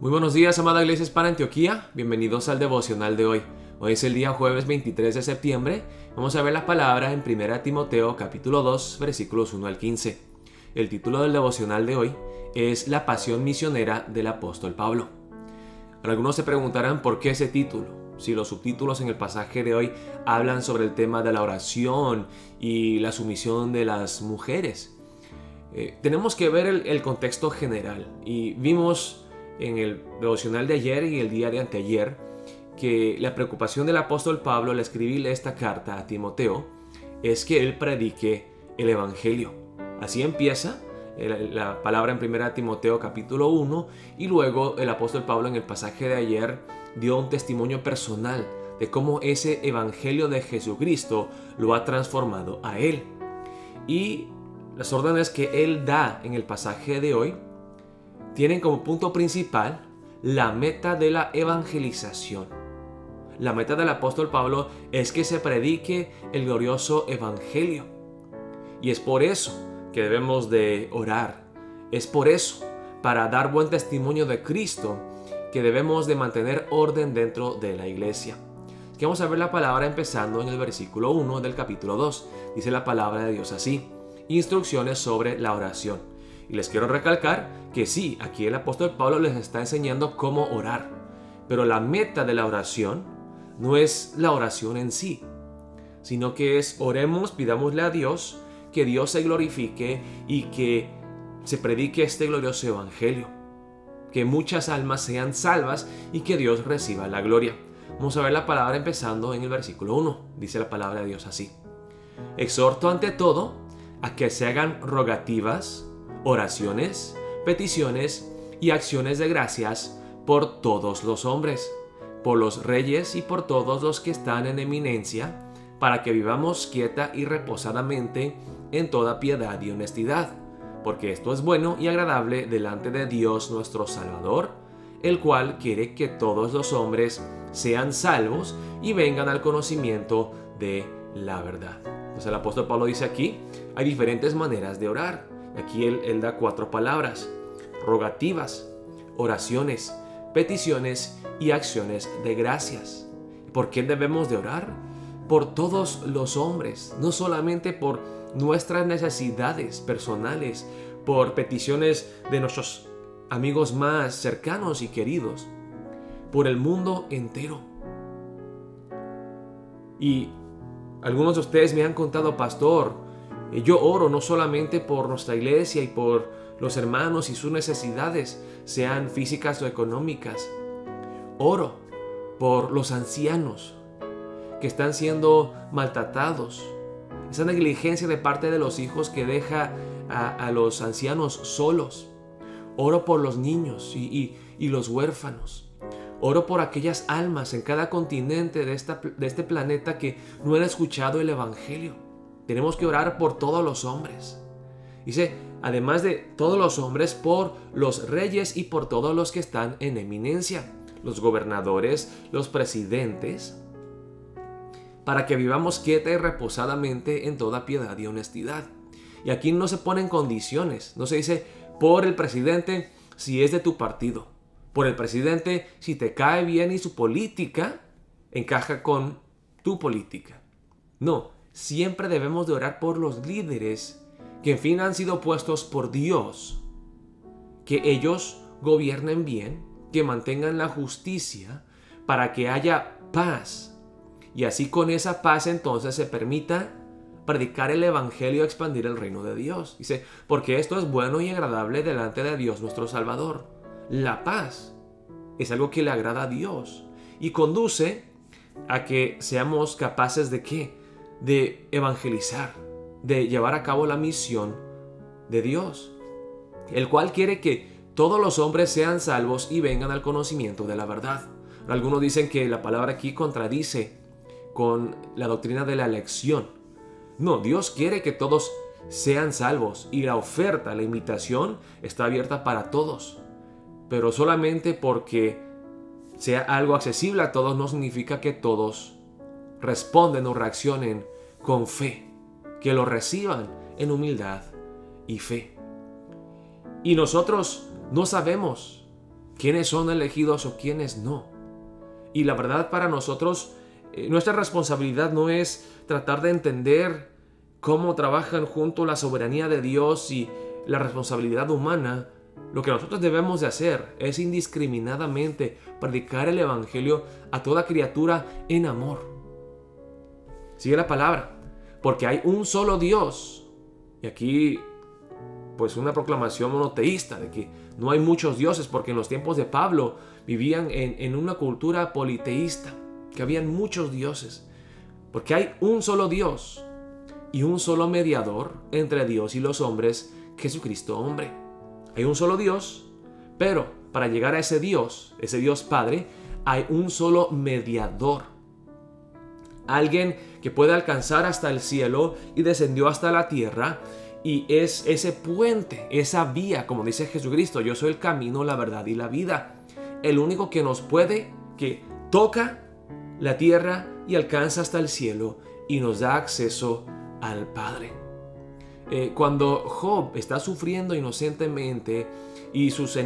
Muy buenos días, amada Iglesia Hispana Antioquía. Bienvenidos al devocional de hoy. Hoy es el día jueves 23 de septiembre. Vamos a ver las palabras en 1 Timoteo capítulo 2, versículos 1 al 15. El título del devocional de hoy es La pasión misionera del apóstol Pablo. Algunos se preguntarán por qué ese título, si los subtítulos en el pasaje de hoy hablan sobre el tema de la oración y la sumisión de las mujeres. Tenemos que ver el contexto general y vimos en el devocional de ayer y el día de anteayer que la preocupación del apóstol Pablo al escribirle esta carta a Timoteo es que él predique el evangelio. Así empieza la palabra en 1 Timoteo capítulo 1 y luego el apóstol Pablo en el pasaje de ayer dio un testimonio personal de cómo ese evangelio de Jesucristo lo ha transformado a él. Y las órdenes que él da en el pasaje de hoy tienen como punto principal la meta de la evangelización. La meta del apóstol Pablo es que se predique el glorioso evangelio. Y es por eso que debemos de orar. Es por eso, para dar buen testimonio de Cristo, que debemos de mantener orden dentro de la iglesia. Aquí vamos a ver la palabra empezando en el versículo 1 del capítulo 2. Dice la palabra de Dios así: instrucciones sobre la oración. Y les quiero recalcar que sí, aquí el apóstol Pablo les está enseñando cómo orar. Pero la meta de la oración no es la oración en sí, sino que es oremos, pidámosle a Dios que Dios se glorifique y que se predique este glorioso evangelio. Que muchas almas sean salvas y que Dios reciba la gloria. Vamos a ver la palabra empezando en el versículo 1. Dice la palabra de Dios así: exhorto ante todo a que se hagan rogativas, oraciones, peticiones y acciones de gracias por todos los hombres, por los reyes y por todos los que están en eminencia, para que vivamos quieta y reposadamente en toda piedad y honestidad, porque esto es bueno y agradable delante de Dios nuestro Salvador, el cual quiere que todos los hombres sean salvos y vengan al conocimiento de la verdad. Entonces el apóstol Pablo dice aquí, hay diferentes maneras de orar. Aquí él da 4 palabras: rogativas, oraciones, peticiones y acciones de gracias. ¿Por qué debemos de orar? Por todos los hombres, no solamente por nuestras necesidades personales, por peticiones de nuestros amigos más cercanos y queridos, por el mundo entero. Y algunos de ustedes me han contado: pastor, yo oro no solamente por nuestra iglesia y por los hermanos y sus necesidades, sean físicas o económicas. Oro por los ancianos que están siendo maltratados. Esa negligencia de parte de los hijos que deja a los ancianos solos. Oro por los niños y los huérfanos. Oro por aquellas almas en cada continente de este planeta que no han escuchado el evangelio. Tenemos que orar por todos los hombres. Dice, además de todos los hombres, por los reyes y por todos los que están en eminencia, los gobernadores, los presidentes, para que vivamos quieta y reposadamente en toda piedad y honestidad. Y aquí no se ponen condiciones, no se dice por el presidente si es de tu partido, por el presidente si te cae bien y su política encaja con tu política. No. Siempre debemos de orar por los líderes que en fin han sido puestos por Dios, que ellos gobiernen bien, que mantengan la justicia para que haya paz y así con esa paz entonces se permita predicar el evangelio y expandir el reino de Dios. Dice, porque esto es bueno y agradable delante de Dios nuestro Salvador. La paz es algo que le agrada a Dios y conduce a que seamos capaces de ¿qué? De evangelizar, de llevar a cabo la misión de Dios, el cual quiere que todos los hombres sean salvos y vengan al conocimiento de la verdad. Algunos dicen que la palabra aquí contradice con la doctrina de la elección. No, Dios quiere que todos sean salvos y la oferta, la invitación está abierta para todos, pero solamente porque sea algo accesible a todos no significa que todos responden o reaccionen con fe, que lo reciban en humildad y fe. Y nosotros no sabemos quiénes son elegidos o quiénes no. Y la verdad, para nosotros, nuestra responsabilidad no es tratar de entender cómo trabajan junto la soberanía de Dios y la responsabilidad humana. Lo que nosotros debemos de hacer es indiscriminadamente predicar el evangelio a toda criatura en amor. Sigue la palabra, porque hay un solo Dios. Y aquí, pues, una proclamación monoteísta de que no hay muchos dioses, porque en los tiempos de Pablo vivían en una cultura politeísta, que habían muchos dioses. Porque hay un solo Dios y un solo mediador entre Dios y los hombres, Jesucristo hombre. Hay un solo Dios, pero para llegar a ese Dios Padre, hay un solo mediador. Alguien que puede alcanzar hasta el cielo y descendió hasta la tierra, y es ese puente, esa vía, como dice Jesucristo: yo soy el camino, la verdad y la vida. El único que nos puede, que toca la tierra y alcanza hasta el cielo y nos da acceso al Padre. Cuando Job está sufriendo inocentemente y sus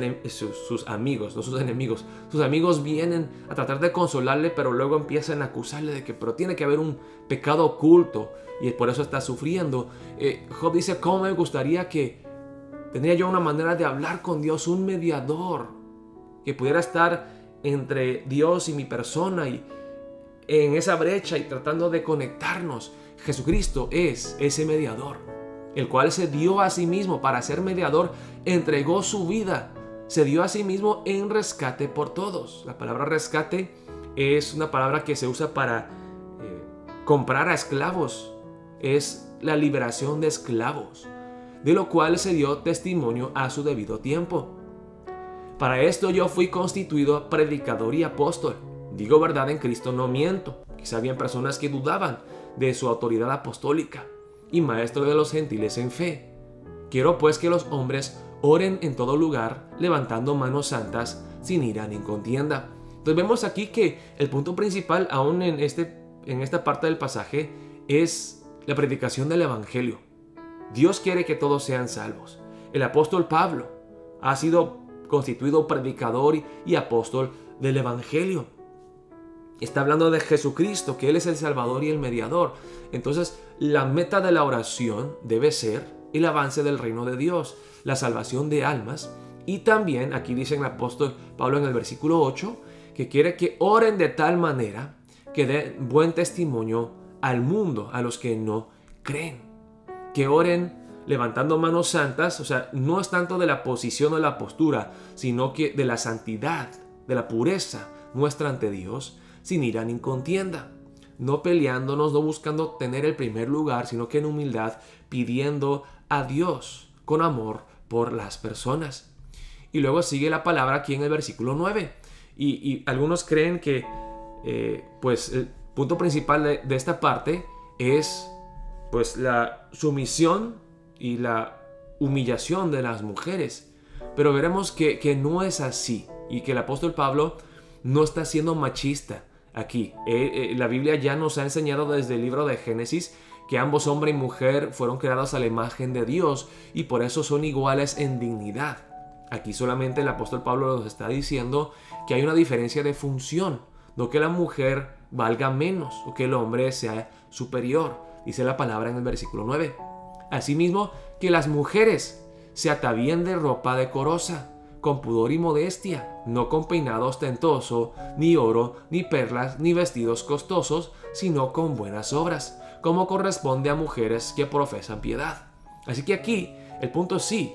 amigos, no sus enemigos, sus amigos vienen a tratar de consolarle, pero luego empiezan a acusarle de que pero tiene que haber un pecado oculto y por eso está sufriendo. Job dice: ¿cómo me gustaría que tendría yo una manera de hablar con Dios, un mediador que pudiera estar entre Dios y mi persona, y en esa brecha y tratando de conectarnos? Jesucristo es ese mediador, el cual se dio a sí mismo para ser mediador, entregó su vida, se dio a sí mismo en rescate por todos. La palabra rescate es una palabra que se usa para comprar a esclavos, es la liberación de esclavos, de lo cual se dio testimonio a su debido tiempo. Para esto yo fui constituido predicador y apóstol. Digo verdad en Cristo, no miento. Quizá habían personas que dudaban de su autoridad apostólica, y maestro de los gentiles en fe. Quiero pues que los hombres oren en todo lugar, levantando manos santas, sin ira ni contienda. Entonces vemos aquí que el punto principal, aún en esta parte del pasaje, es la predicación del evangelio. Dios quiere que todos sean salvos. El apóstol Pablo ha sido constituido predicador y apóstol del evangelio. Está hablando de Jesucristo, que Él es el Salvador y el mediador. Entonces, la meta de la oración debe ser el avance del reino de Dios, la salvación de almas. Y también, aquí dice el apóstol Pablo en el versículo 8, que quiere que oren de tal manera que den buen testimonio al mundo, a los que no creen. Que oren levantando manos santas, o sea, no es tanto de la posición o la postura, sino que de la santidad, de la pureza nuestra ante Dios, sin ira ni contienda, no peleándonos, no buscando tener el primer lugar, sino que en humildad pidiendo a Dios con amor por las personas. Y luego sigue la palabra aquí en el versículo 9. Y algunos creen que pues el punto principal de esta parte es pues la sumisión y la humillación de las mujeres. Pero veremos que no es así, y que el apóstol Pablo no está siendo machista aquí. La Biblia ya nos ha enseñado desde el libro de Génesis que ambos, hombre y mujer, fueron creados a la imagen de Dios y por eso son iguales en dignidad. Aquí solamente el apóstol Pablo nos está diciendo que hay una diferencia de función, no que la mujer valga menos o que el hombre sea superior, dice la palabra en el versículo 9. Asimismo, que las mujeres se atavíen de ropa decorosa, con pudor y modestia, no con peinado ostentoso, ni oro, ni perlas, ni vestidos costosos, sino con buenas obras, como corresponde a mujeres que profesan piedad. Así que aquí el punto sí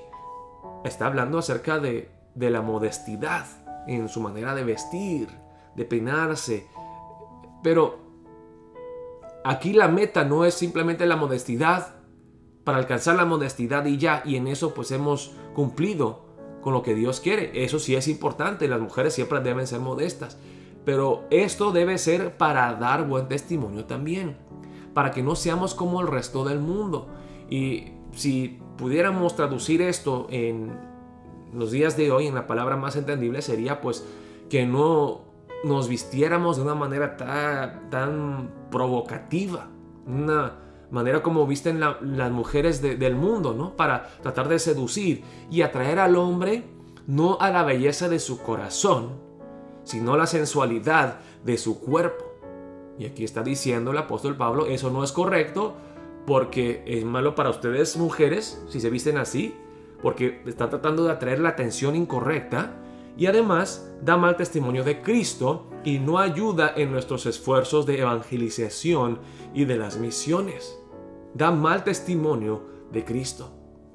está hablando acerca de la modestidad en su manera de vestir, de peinarse, pero aquí la meta no es simplemente la modestidad para alcanzar la modestidad y ya, y en eso pues hemos cumplido con lo que Dios quiere. Eso sí es importante, las mujeres siempre deben ser modestas, pero esto debe ser para dar buen testimonio también, para que no seamos como el resto del mundo. Y si pudiéramos traducir esto en los días de hoy en la palabra más entendible, sería pues que no nos vistiéramos de una manera tan provocativa, una manera como visten las mujeres del mundo, ¿no? Para tratar de seducir y atraer al hombre, no a la belleza de su corazón, sino a la sensualidad de su cuerpo. Y aquí está diciendo el apóstol Pablo, eso no es correcto porque es malo para ustedes mujeres si se visten así, porque está tratando de atraer la atención incorrecta y además da mal testimonio de Cristo y no ayuda en nuestros esfuerzos de evangelización y de las misiones. Da mal testimonio de Cristo.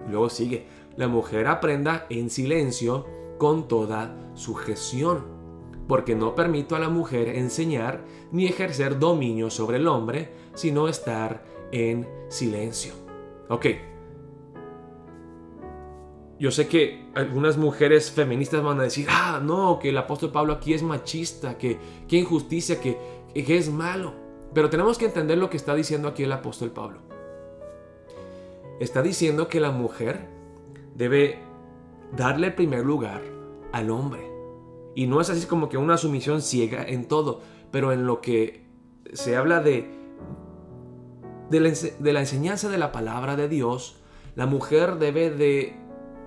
Y luego sigue, la mujer aprenda en silencio con toda sujeción, porque no permito a la mujer enseñar ni ejercer dominio sobre el hombre, sino estar en silencio. Ok. Yo sé que algunas mujeres feministas van a decir, no, que el apóstol Pablo aquí es machista, que injusticia, que es malo. Pero tenemos que entender lo que está diciendo aquí el apóstol Pablo. Está diciendo que la mujer debe darle el primer lugar al hombre. Y no es así como que una sumisión ciega en todo, pero en lo que se habla de la enseñanza de la palabra de Dios, la mujer debe de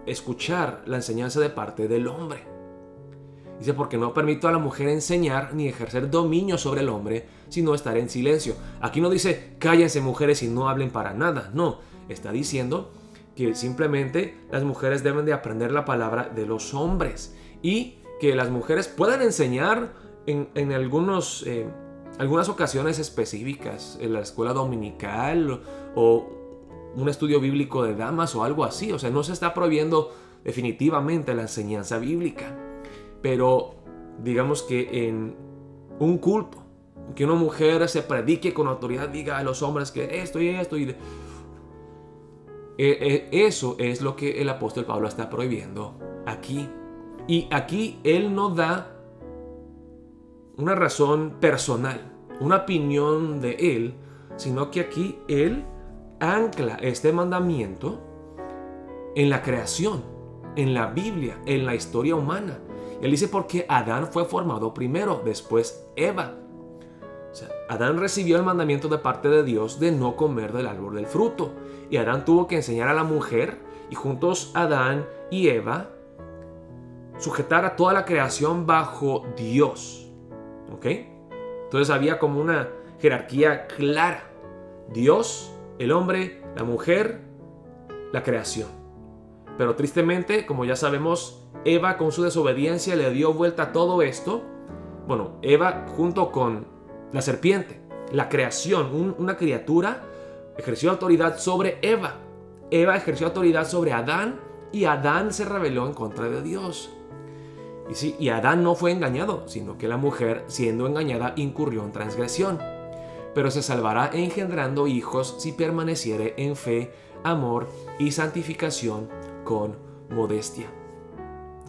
escuchar la enseñanza de parte del hombre. Dice, porque no permito a la mujer enseñar ni ejercer dominio sobre el hombre, sino estar en silencio. Aquí no dice, cállense mujeres y no hablen para nada. No, está diciendo que simplemente las mujeres deben de aprender la palabra de los hombres y que las mujeres puedan enseñar en algunas ocasiones específicas, en la escuela dominical o un estudio bíblico de damas o algo así. O sea, no se está prohibiendo definitivamente la enseñanza bíblica. Pero digamos que en un culto, que una mujer se predique con autoridad, diga a los hombres que esto y esto, eso es lo que el apóstol Pablo está prohibiendo aquí. Y aquí él no da una razón personal, una opinión de él, sino que aquí él ancla este mandamiento en la creación, en la Biblia, en la historia humana. Él dice porque Adán fue formado primero, después Eva. O sea, Adán recibió el mandamiento de parte de Dios de no comer del árbol del fruto. Y Adán tuvo que enseñar a la mujer, y juntos Adán y Eva sujetar a toda la creación bajo Dios. ¿Ok? Entonces había como una jerarquía clara. Dios, el hombre, la mujer, la creación. Pero tristemente, como ya sabemos, Eva con su desobediencia le dio vuelta a todo esto. Bueno, Eva junto con la serpiente, la creación, una criatura, ejerció autoridad sobre Eva. Eva ejerció autoridad sobre Adán y Adán se rebeló en contra de Dios. Y sí, y Adán no fue engañado, sino que la mujer, siendo engañada, incurrió en transgresión. Pero se salvará engendrando hijos si permaneciere en fe, amor y santificación con modestia.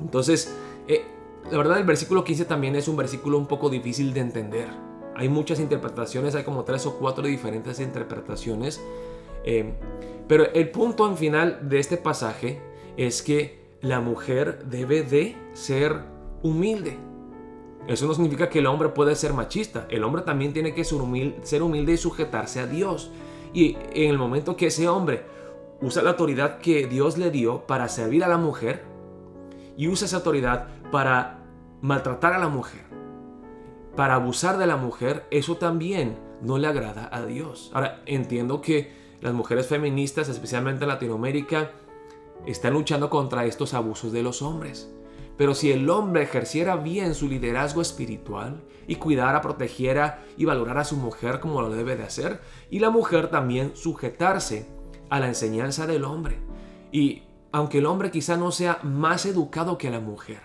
Entonces, la verdad el versículo 15 también es un versículo un poco difícil de entender. Hay muchas interpretaciones, hay como 3 o 4 diferentes interpretaciones. Pero el punto en final de este pasaje es que la mujer debe de ser humilde. Eso no significa que el hombre puede ser machista. El hombre también tiene que ser humilde y sujetarse a Dios. Y en el momento que ese hombre usa la autoridad que Dios le dio para servir a la mujer y usa esa autoridad para maltratar a la mujer, para abusar de la mujer, eso también no le agrada a Dios. Ahora, entiendo que las mujeres feministas, especialmente en Latinoamérica, están luchando contra estos abusos de los hombres. Pero si el hombre ejerciera bien su liderazgo espiritual y cuidara, protegiera y valorara a su mujer como lo debe de hacer, y la mujer también sujetarse a la enseñanza del hombre. Y aunque el hombre quizá no sea más educado que la mujer,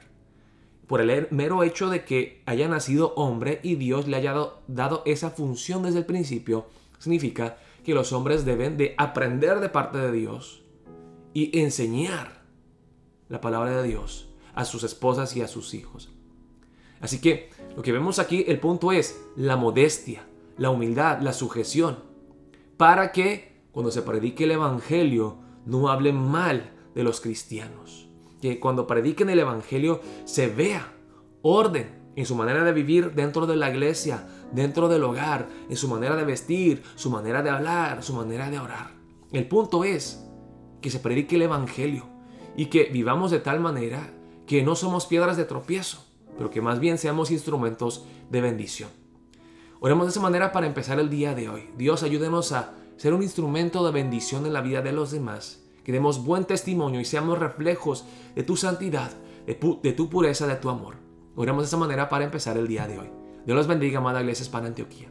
por el mero hecho de que haya nacido hombre y Dios le haya dado esa función desde el principio, significa que los hombres deben de aprender de parte de Dios y enseñar la palabra de Dios a sus esposas y a sus hijos. Así que lo que vemos aquí, el punto es la modestia, la humildad, la sujeción, para que cuando se predique el evangelio no hablen mal de los cristianos. Que cuando prediquen el evangelio se vea orden en su manera de vivir dentro de la iglesia, dentro del hogar, en su manera de vestir, su manera de hablar, su manera de orar. El punto es que se predique el evangelio y que vivamos de tal manera que no somos piedras de tropiezo, pero que más bien seamos instrumentos de bendición. Oremos de esa manera para empezar el día de hoy. Dios, ayúdenos a ser un instrumento de bendición en la vida de los demás, que demos buen testimonio y seamos reflejos de tu santidad, de tu pureza, de tu amor. Oremos de esa manera para empezar el día de hoy. Dios los bendiga, amada Iglesia Hispana Antioquía.